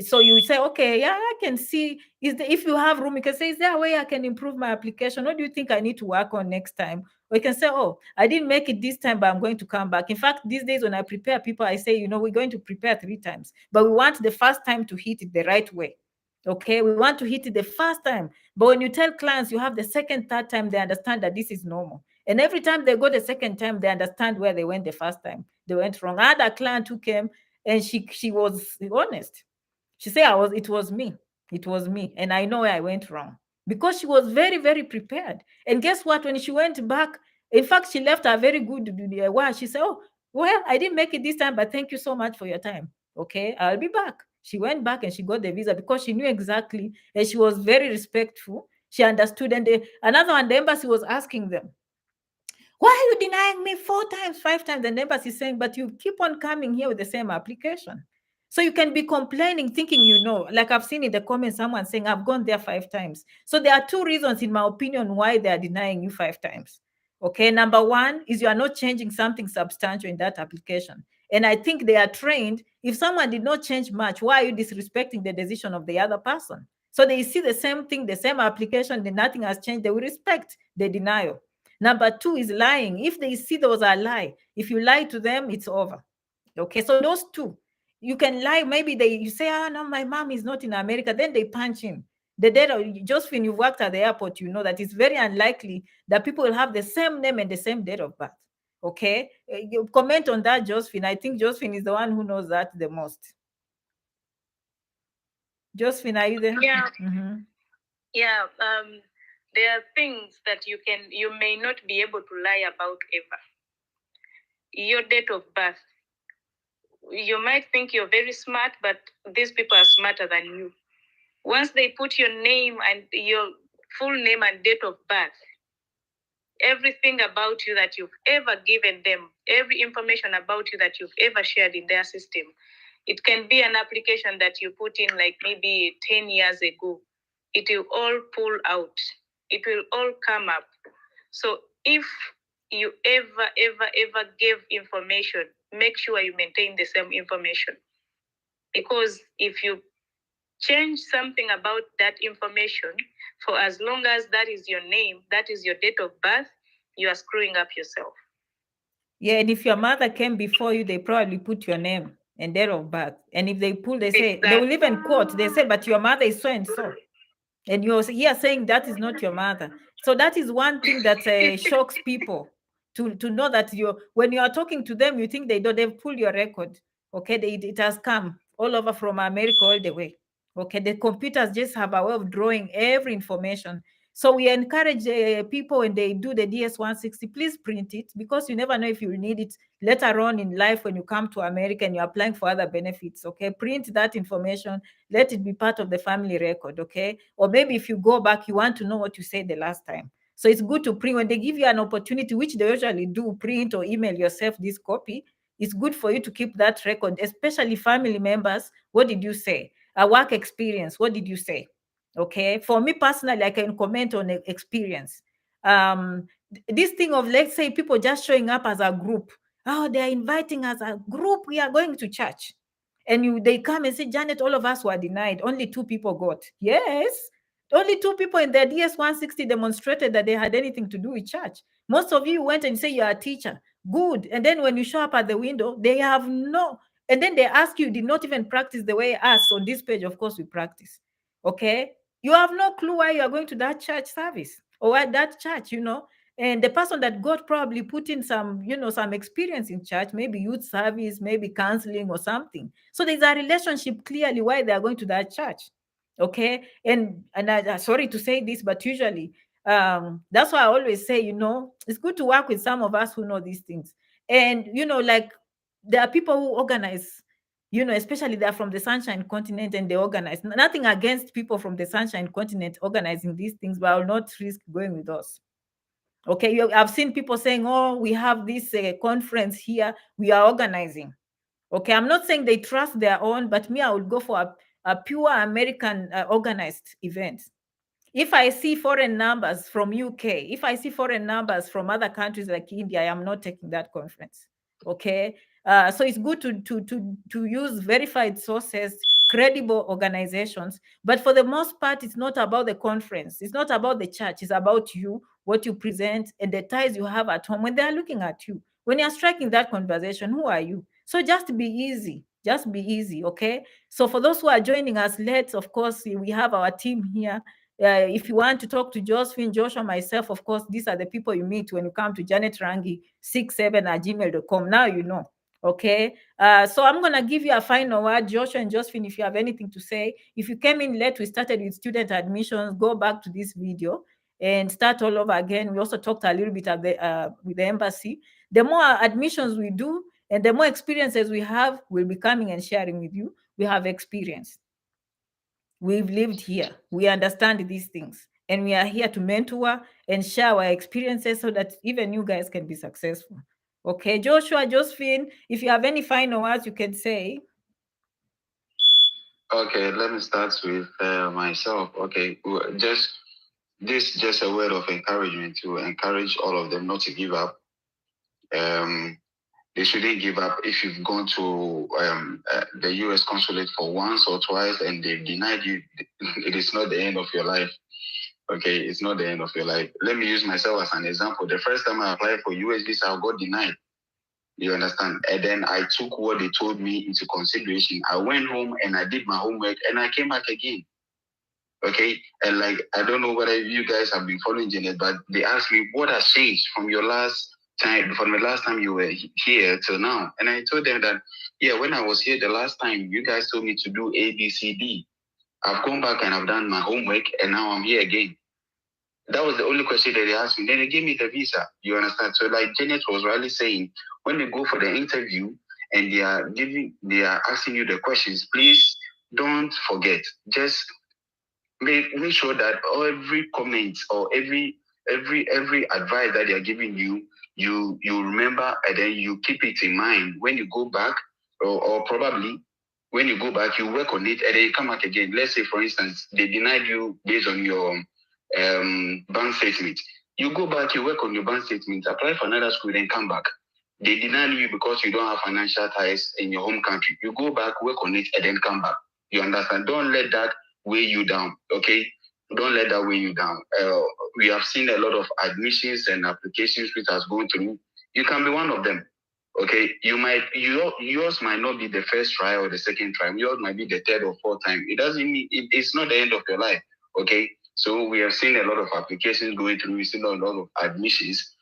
so you say, okay, yeah, I can see. If you have room, you can say, is there a way I can improve my application? What do you think I need to work on next time? Or you can say, oh, I didn't make it this time, but I'm going to come back. In fact, these days when I prepare people, I say, we're going to prepare 3 times, but we want the first time to hit it the right way. Okay, we want to hit it the first time. But when you tell clients you have the second, third time, they understand that this is normal. And every time they go the second time, they understand where they went the first time. They went wrong. I had a client who came and she was honest. She said, it was me. It was me. And I know where I went wrong. Because she was very, very prepared. And guess what? When she went back, in fact, she left a very good while. She said, oh, well, I didn't make it this time, but thank you so much for your time. Okay, I'll be back. She went back and she got the visa because she knew exactly, and she was very respectful. She understood. And another one, the embassy was asking them, Why are you denying me 4 times, 5 times? The embassy is saying, but you keep on coming here with the same application. So you can be complaining, thinking you know. Like I've seen in the comments, someone saying, I've gone there 5 times. So there are 2 reasons, in my opinion, why they are denying you 5 times. Okay, number 1 is you are not changing something substantial in that application. And I think they are trained. If someone did not change much, why are you disrespecting the decision of the other person? So they see the same thing, the same application, then nothing has changed. They will respect the denial. Number 2 is lying. If they see those are lie, if you lie to them, it's over. Okay, so those 2, you can lie. Maybe you say, no, my mom is not in America. Then they punch in. The date of Josephine, you worked at the airport, you know that it's very unlikely that people will have the same name and the same date of birth. Okay, you comment on that, Josephine. I think Josephine is the one who knows that the most. Josephine, are you there? Yeah. Mm-hmm. Yeah. There are things that you may not be able to lie about ever. Your date of birth. You might think you're very smart, but these people are smarter than you. Once they put your name and your full name and date of birth, everything about you that you've ever given them, every information about you that you've ever shared in their system, it can be an application that you put in like maybe 10 years ago. It will all pull out. It will all come up. So if you ever give information, make sure you maintain the same information. Because if you change something about that information, for as long as that is your name, that is your date of birth, you are screwing up yourself. Yeah, and if your mother came before you, they probably put your name and date of birth. And if they pull, they say, they will even quote, they say, but your mother is so and so. And you're here saying that is not your mother. So that is one thing that shocks people, to know that when you are talking to them, you think they've pulled your record. Okay, it has come all over from America all the way. Okay, the computers just have a way of drawing every information. So we encourage people when they do the DS-160, please print it, because you never know if you will need it later on in life when you come to America and you're applying for other benefits. Okay, print that information, let it be part of the family record. Okay, or maybe if you go back, you want to know what you said the last time. So it's good to print when they give you an opportunity, which they usually do, print or email yourself this copy. It's good for you to keep that record, especially family members. What did you say? A work experience. What did you say? Okay, for me personally, I can comment on experience. This thing of, let's say, people just showing up as a group. Oh, they are inviting us as a group. We are going to church, and they come and say, Janet, all of us were denied. Only 2 people got. Yes, only 2 people in the DS-160 demonstrated that they had anything to do with church. Most of you went and say you're a teacher. Good. And then when you show up at the window, they have no. And then they ask you, did not even practice the way us on this page. Of course, we practice. Okay, you have no clue why you are going to that church service or why that church, and the person that God probably put in some experience in church, maybe youth service, maybe counseling or something. So there's a relationship clearly why they are going to that church. Okay, and I sorry to say this, but usually that's why I always say, it's good to work with some of us who know these things. And like, there are people who organize, especially they're from the Sunshine Continent and they organize. Nothing against people from the Sunshine Continent organizing these things, but I will not risk going with us. Okay, I've seen people saying, oh, we have this conference here, we are organizing. Okay, I'm not saying they trust their own, but me, I would go for a pure American organized event. If I see foreign numbers from UK, if I see foreign numbers from other countries like India, I am not taking that conference. Okay, so it's good to use verified sources, credible organizations. But for the most part, it's not about the conference. It's not about the church. It's about you, what you present, and the ties you have at home when they are looking at you. When you're striking that conversation, who are you? So just be easy. Just be easy, okay? So for those who are joining us late, of course, we have our team here. If you want to talk to Josephine, Joshua, myself, of course, these are the people you meet when you come to janetrangi67@gmail.com. Now you know. Okay. So I'm going to give you a final word, Joshua and Josephine, if you have anything to say. If you came in late, we started with student admissions. Go back to this video and start all over again. We also talked a little bit with the embassy. The more admissions we do and the more experiences we have, we'll be coming and sharing with you. We have experience. We've lived here. We understand these things. And we are here to mentor and share our experiences so that even you guys can be successful. Okay, Joshua, Josephine, if you have any final words you can say. Okay, let me start with myself. Okay, just a word of encouragement to encourage all of them not to give up. They shouldn't give up. If you've gone to the U.S. consulate for once or twice and they've denied you, it is not the end of your life. Okay, it's not the end of your life. Let me use myself as an example. The first time I applied for US visa, I got denied. You understand? And then I took what they told me into consideration. I went home and I did my homework and I came back again. Okay, and like I don't know whether you guys have been following Janet, but they asked me what has changed from your last time, from the last time you were here till now. And I told them that, yeah, when I was here the last time, you guys told me to do A, B, C, D. I've gone back and I've done my homework and now I'm here again. That was the only question that they asked me. Then they gave me the visa. You understand? So like Janet was really saying, when you go for the interview and they are asking you the questions, please don't forget. Just make sure that every comment or every advice that they are giving you, you remember and then you keep it in mind when you go back, or probably when you go back, you work on it and then you come back again. Let's say, for instance, they denied you based on your bank statement. You go back, you work on your bank statement, apply for another school, then come back. They deny you because you don't have financial ties in your home country. You go back, work on it, and then come back. You understand? Don't let that weigh you down, okay? Don't let that weigh you down. We have seen a lot of admissions and applications which has gone through. You can be one of them, okay? Yours might not be the first try or the second try. Yours might be the third or fourth time. It doesn't mean it's not the end of your life, okay? So we have seen a lot of applications going through. We've seen a lot of admissions.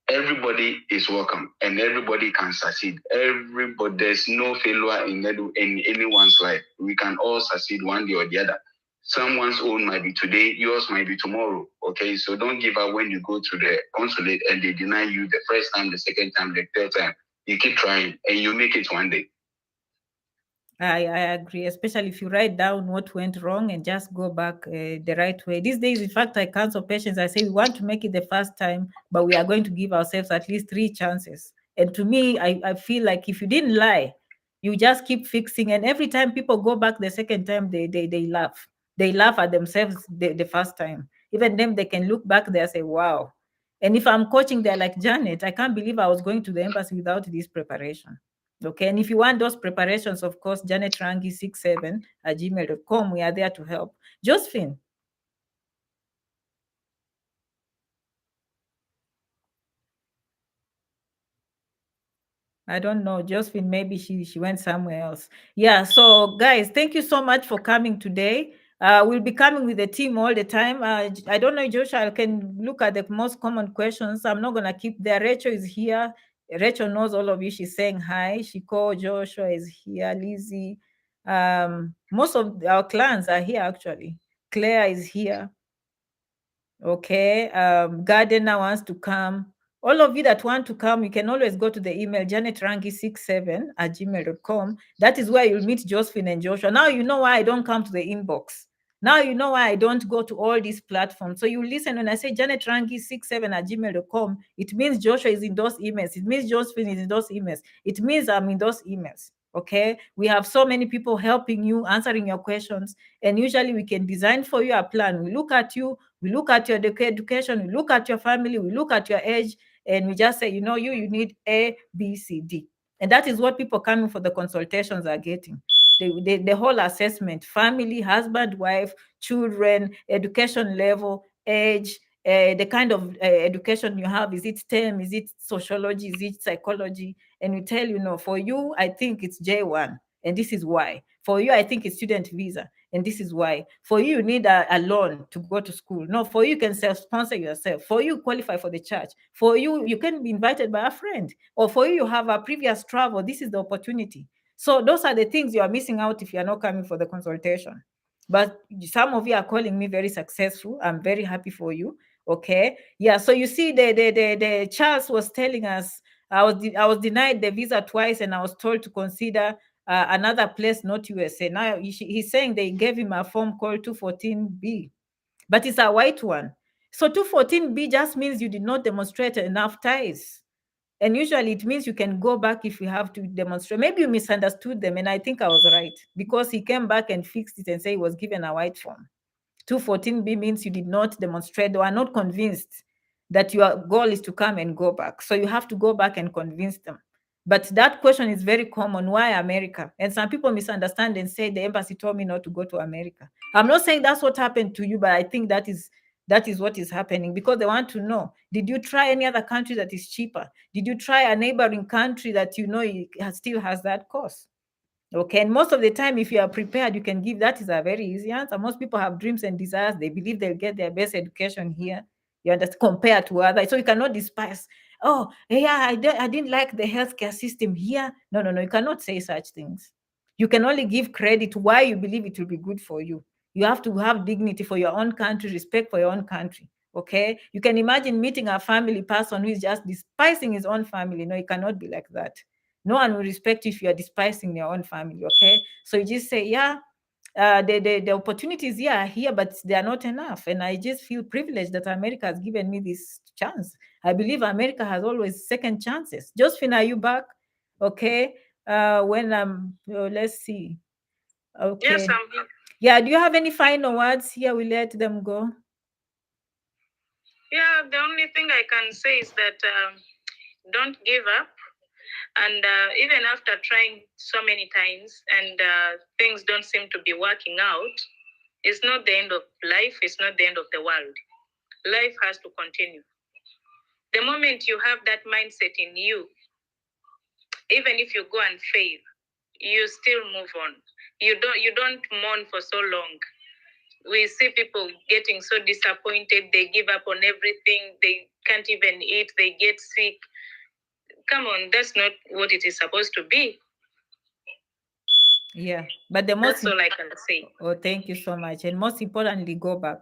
Everybody is welcome and everybody can succeed. Everybody, there's no failure in anyone's life. We can all succeed one day or the other. Someone's own might be today, yours might be tomorrow. Okay, so don't give up when you go to the consulate and they deny you the first time, the second time, the third time. You keep trying and you make it one day. I agree, especially if you write down what went wrong and just go back the right way. These days, in fact, I counsel patients. I say we want to make it the first time, but we are going to give ourselves at least 3 chances. And to me, I feel like if you didn't lie, you just keep fixing. And every time people go back the second time, they laugh. They laugh at themselves the first time. Even them, they can look back there and say, wow. And if I'm coaching, they're like, Janet, I can't believe I was going to the embassy without this preparation. Okay, and if you want those preparations, of course, janetrangi67@gmail.com. We are there to help. Josephine. I don't know. Josephine, maybe she went somewhere else. Yeah, so guys, thank you so much for coming today. We'll be coming with the team all the time. I don't know, Joshua, I can look at the most common questions. I'm not going to keep there. Rachel is here. Rachel knows all of you. She's saying hi. Shiko, Joshua is here. Lizzie. Most of our clients are here, actually. Claire is here. Okay. Gardner wants to come. All of you that want to come, you can always go to the email janetrangi67@gmail.com. That is where you'll meet Josephine and Joshua. Now you know why I don't come to the inbox. Now you know why I don't go to all these platforms. So you listen when I say janetrangi67@gmail.com, it means Joshua is in those emails. It means Josephine is in those emails. It means I'm in those emails. Okay. We have so many people helping you, answering your questions. And usually we can design for you a plan. We look at you, we look at your education, we look at your family, we look at your age, and we just say, you know, you need A, B, C, D. And that is what people coming for the consultations are getting. The whole assessment: family, husband, wife, children, education level, age, the kind of education you have. Is it STEM? Is it sociology? Is it psychology? And we tell you, no, for you, I think it's J1, and this is why. For you, I think it's student visa, and this is why. For you, you need a loan to go to school. No, for you can self-sponsor yourself. For you, qualify for the church. For you, you can be invited by a friend. Or for you have a previous travel. This is the opportunity. So those are the things you are missing out if you are not coming for the consultation. But some of you are calling me very successful. I'm very happy for you. Okay. Yeah. So you see, the Charles was telling us I was denied the visa twice, and I was told to consider another place, not USA. Now he's saying they gave him a form called 214B. but it's a white one. So 214B just means you did not demonstrate enough ties. And usually it means you can go back if you have to demonstrate. Maybe you misunderstood them, and I think I was right, because he came back and fixed it and said he was given a white form. 214B means you did not demonstrate or are not convinced that your goal is to come and go back. So you have to go back and convince them. But that question is very common. Why America? And some people misunderstand and say the embassy told me not to go to America. I'm not saying that's what happened to you, but I think that is what is happening, because they want to know, did you try any other country that is cheaper? Did you try a neighboring country that you know it still has that cost? Okay, and most of the time, if you are prepared, you can give. That is a very easy answer. Most people have dreams and desires. They believe they'll get their best education here. You understand, compared to others. So you cannot despise. Oh, yeah, I didn't like the healthcare system here. No, no, no. You cannot say such things. You can only give credit why you believe it will be good for you. You have to have dignity for your own country, respect for your own country. Okay, you can imagine meeting a family person who is just despising his own family. No, it cannot be like that. No one will respect you if you are despising their own family. Okay, so you just say, yeah, the opportunities here are here, but they are not enough. And I just feel privileged that America has given me this chance. I believe America has always second chances. Josephine, are you back? Okay. When let's see. Okay. Yes, I'm here. Yeah, do you have any final words here? We let them go. Yeah, the only thing I can say is that don't give up. And even after trying so many times and things don't seem to be working out, it's not the end of life. It's not the end of the world. Life has to continue. The moment you have that mindset in you, even if you go and fail, you still move on. You don't mourn for so long. We see people getting so disappointed. They give up on everything. They can't even eat. They get sick. Come on, that's not what it is supposed to be. Yeah, but the most, that's all I can say. Oh, thank you so much. And most importantly, go back.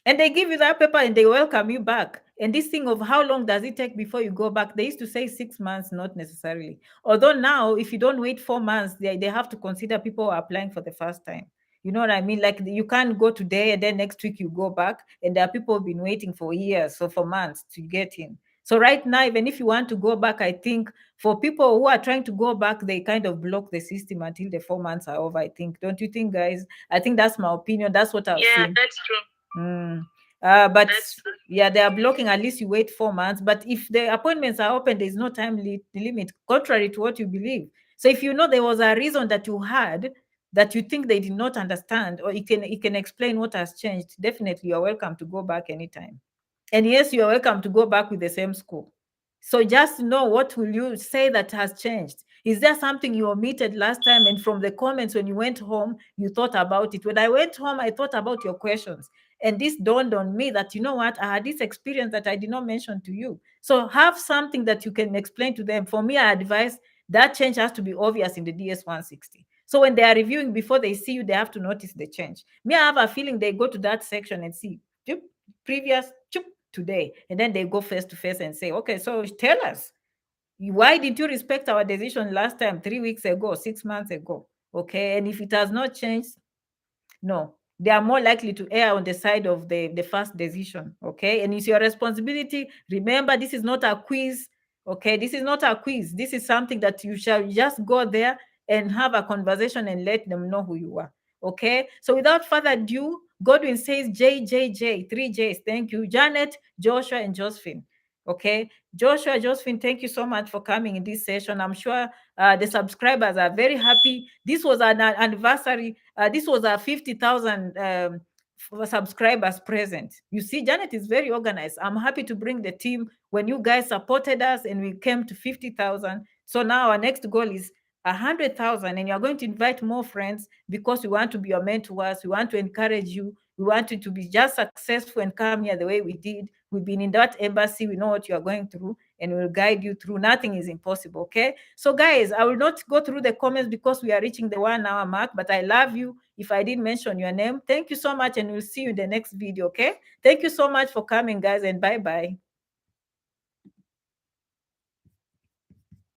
And they give you that paper and they welcome you back. And this thing of how long does it take before you go back? They used to say 6 months, not necessarily. Although now, if you don't wait 4 months, they have to consider people who are applying for the first time. You know what I mean? Like you can't go today and then next week you go back. And there are people who've been waiting for years, so for months to get in. So right now, even if you want to go back, I think for people who are trying to go back, they kind of block the system until the 4 months are over, I think. Don't you think, guys? I think that's my opinion. That's what I've seen. Yeah, that's true. But yeah, they are blocking. At least you wait 4 months. But if the appointments are open, there's no time limit, contrary to what you believe. So if you know there was a reason that you had that you think they did not understand, or it can explain what has changed, definitely you're welcome to go back anytime. And yes, you're welcome to go back with the same school. So just know, what will you say that has changed? Is there something you omitted last time? And from the comments when you went home, you thought about it. When I went home, I thought about your questions. And this dawned on me that, you know what, I had this experience that I did not mention to you. So have something that you can explain to them. For me, I advise that change has to be obvious in the DS-160. So when they are reviewing, before they see you, they have to notice the change. Me, I have a feeling they go to that section and see previous today, and then they go face to face and say, okay, so tell us, why did you respect our decision last time, 3 weeks ago, 6 months ago? Okay, and if it has not changed, no, they are more likely to err on the side of the first decision. Okay, and it's your responsibility. Remember, this is not a quiz. Okay, this is not a quiz. This is something that you shall just go there and have a conversation and let them know who you are. Okay, so without further ado, Godwin says JJJ, 3 J's. Thank you, Janet, Joshua, and Josephine. Okay, Joshua, Josephine, thank you so much for coming in this session. I'm sure the subscribers are very happy. This was an anniversary. This was a 50,000 subscribers present. You see, Janet is very organized. I'm happy to bring the team when you guys supported us and we came to 50,000. So now our next goal is 100,000, and you're going to invite more friends, because we want to be your mentors. We want to encourage you. We want you to be just successful and come here the way we did. We've been in that embassy. We know what you are going through, and we'll guide you through. Nothing is impossible, okay? So guys, I will not go through the comments because we are reaching the 1 hour mark, but I love you. If I didn't mention your name, thank you so much, and we'll see you in the next video, okay? Thank you so much for coming, guys, and bye-bye.